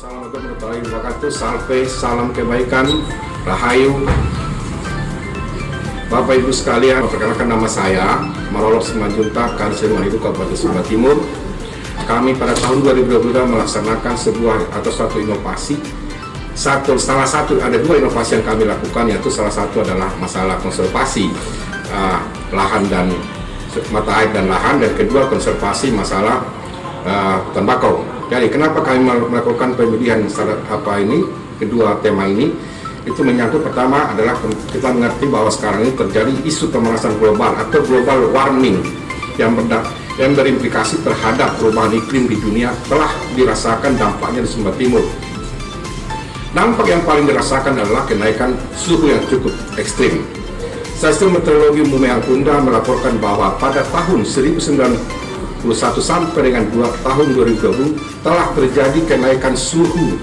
Wassalamualaikum warahmatullahi wabarakatuh. Salve, salam kebaikan, rahayu. Bapak Ibu sekalian, perkenalkan nama saya Marolok Simanjuntak, Kanselir Manidu Kabupaten Sumba Timur. Kami pada tahun 2022 melaksanakan sebuah atau suatu inovasi. Ada dua inovasi yang kami lakukan, yaitu salah satu adalah masalah konservasi lahan dan mata air dan lahan, dan kedua konservasi masalah tembakau. Jadi kenapa kami melakukan pemilihan kedua tema ini? Itu menyangkut pertama adalah kita mengerti bahwa sekarang ini terjadi isu pemanasan global atau global warming yang berimplikasi terhadap perubahan iklim di dunia, telah dirasakan dampaknya di Sumba Timur. Dampak yang paling dirasakan adalah kenaikan suhu yang cukup ekstrim. Stasiun Meteorologi Mumeang Kunda melaporkan bahwa pada tahun 1991 sampai dengan tahun 2020 telah terjadi kenaikan suhu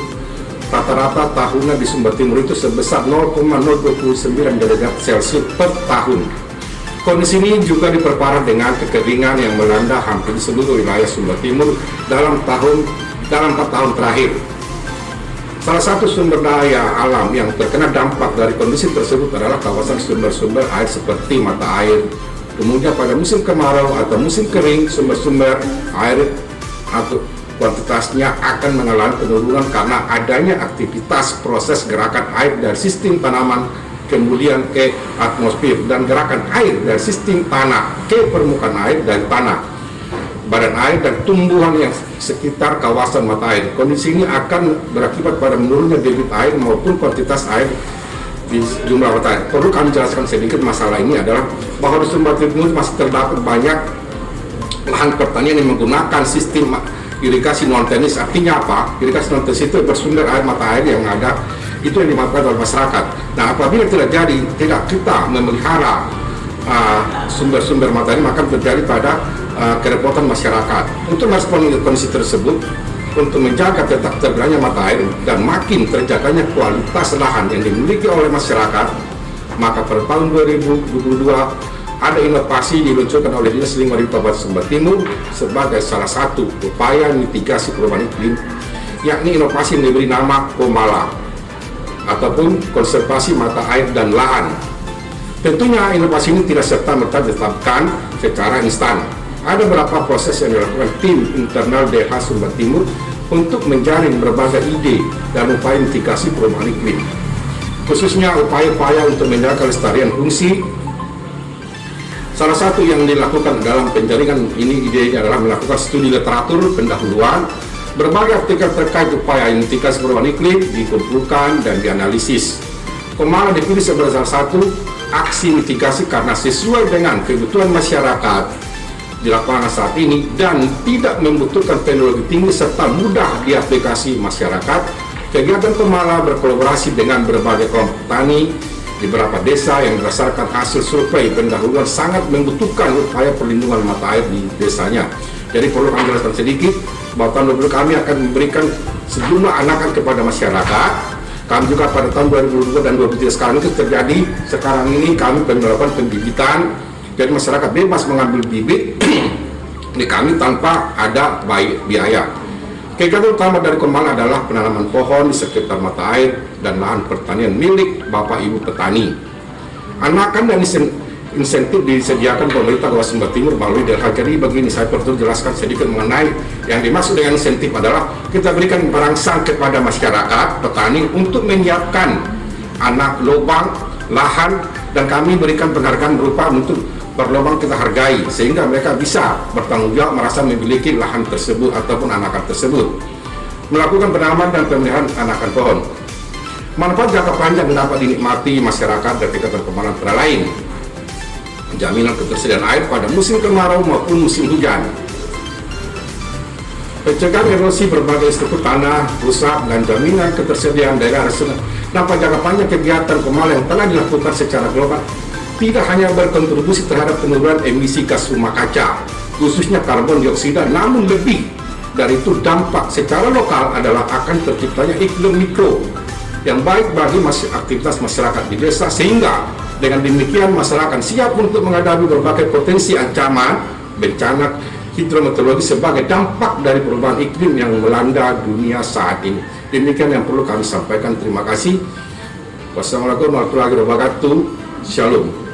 rata-rata tahunan di Sumba Timur itu sebesar 0,029 derajat Celcius per tahun. Kondisi ini juga diperparah dengan kekeringan yang melanda hampir di seluruh wilayah Sumba Timur dalam 4 tahun terakhir. Salah satu sumber daya alam yang terkena dampak dari kondisi tersebut adalah kawasan sumber-sumber air seperti mata air. Kemudian pada musim kemarau atau musim kering, sumber-sumber air atau kuantitasnya akan mengalami penurunan karena adanya aktivitas proses gerakan air dari sistem tanaman kemudian ke atmosfer, dan gerakan air dari sistem tanah ke permukaan air dari tanah, badan air, dan tumbuhan yang sekitar kawasan mata air. Kondisi ini akan berakibat pada menurunnya debit air maupun kuantitas air di jumlah mata air. Perlu kami jelaskan sedikit masalah ini adalah bahwa di Sumba Timur masih terdapat banyak lahan pertanian yang menggunakan sistem irigasi non-teknis. Artinya apa? Irigasi non-teknis itu bersumber air mata air yang ada itu yang dimanfaatkan oleh masyarakat. Nah, apabila tidak kita memelihara sumber-sumber mata air, maka terjadi pada kerepotan masyarakat. Untuk merespon kondisi tersebut, untuk menjaga tetap terbelahnya mata air dan makin terjaganya kualitas lahan yang dimiliki oleh masyarakat, maka pada tahun 2022 ada inovasi diluncurkan oleh Dinas Lingkungan Hidup Kabupaten Sumba Timur sebagai salah satu upaya mitigasi perubahan iklim, yakni inovasi yang diberi nama Komala ataupun konservasi mata air dan lahan. Tentunya inovasi ini tidak serta-merta ditetapkan secara instan. Ada beberapa proses yang dilakukan tim internal DH Sumba Timur untuk menjaring berbagai ide dan upaya mitigasi perubahan iklim, khususnya upaya-upaya untuk menjaga kelestarian fungsi. Salah satu yang dilakukan dalam penjaringan ini idenya adalah melakukan studi literatur pendahuluan. Berbagai artikel terkait upaya mitigasi perubahan iklim dikumpulkan dan dianalisis. Komala dipilih sebagai salah satu aksi mitigasi karena sesuai dengan kebutuhan masyarakat di lapangan saat ini dan tidak membutuhkan teknologi tinggi serta mudah diaplikasi masyarakat. Kegiatan Komala berkolaborasi dengan berbagai kelompok petani di beberapa desa yang berdasarkan hasil survei pendahuluan sangat membutuhkan upaya perlindungan mata air di desanya. Jadi perlu kami jelaskan sedikit bahwa tahun 2020 kami akan memberikan sejumlah anakan kepada masyarakat. Kami juga pada tahun 2022 dan 2023 sekarang itu terjadi. Sekarang ini kami melakukan pembibitan, jadi masyarakat bebas mengambil bibit di kami tanpa ada biaya. Kegiatan utama dari Komala adalah penanaman pohon di sekitar mata air dan lahan pertanian milik Bapak Ibu petani. Anakan dan insentif disediakan pemerintah Kabupaten Sumba Timur melalui DLH. Jadi begini, saya perlu jelaskan sedikit mengenai yang dimaksud dengan insentif adalah kita berikan perangsang kepada masyarakat petani untuk menyiapkan anak lubang lahan, dan kami berikan penghargaan berupa untuk berlubang kita hargai sehingga mereka bisa bertanggung jawab, merasa memiliki lahan tersebut ataupun anakan tersebut. Melakukan penanaman dan pemeliharaan anakan pohon. Manfaat jangka panjang dapat dinikmati masyarakat dan kegiatan Komala antara lain jaminan ketersediaan air pada musim kemarau maupun musim hujan, pencegahan erosi berbagai struktur tanah rusak, dan jaminan ketersediaan daerah reserve. Dampak jangka panjang kegiatan Komala yang telah dilakukan secara global tidak hanya berkontribusi terhadap penurunan emisi gas rumah kaca, khususnya karbon dioksida, namun lebih dari itu dampak secara lokal adalah akan terciptanya iklim mikro yang baik bagi aktivitas masyarakat di desa, sehingga dengan demikian masyarakat siap untuk menghadapi berbagai potensi ancaman bencana hidrometeorologi sebagai dampak dari perubahan iklim yang melanda dunia saat ini. Demikian yang perlu kami sampaikan. Terima kasih. Wassalamualaikum warahmatullahi wabarakatuh. Shalom.